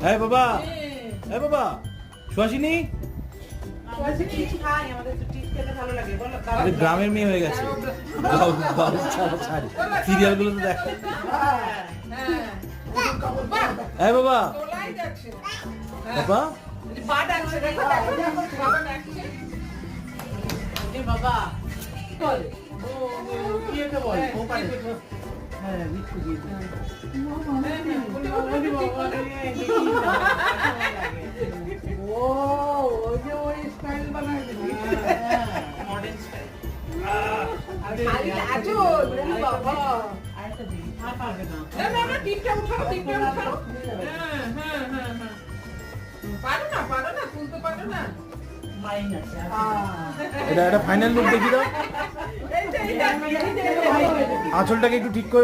হ্যাঁ বাবা, হ্যাঁ বাবা, সুহাসিনী গ্রামের মেয়ে হয়ে গেছে। সিরিয়াল গুলো তো দেখো। হ্যাঁ বাবা, বাবা বাবা এটা একটা ফাইনাল লুক দেখি দাও। আঁচলটাকে একটু ঠিক করে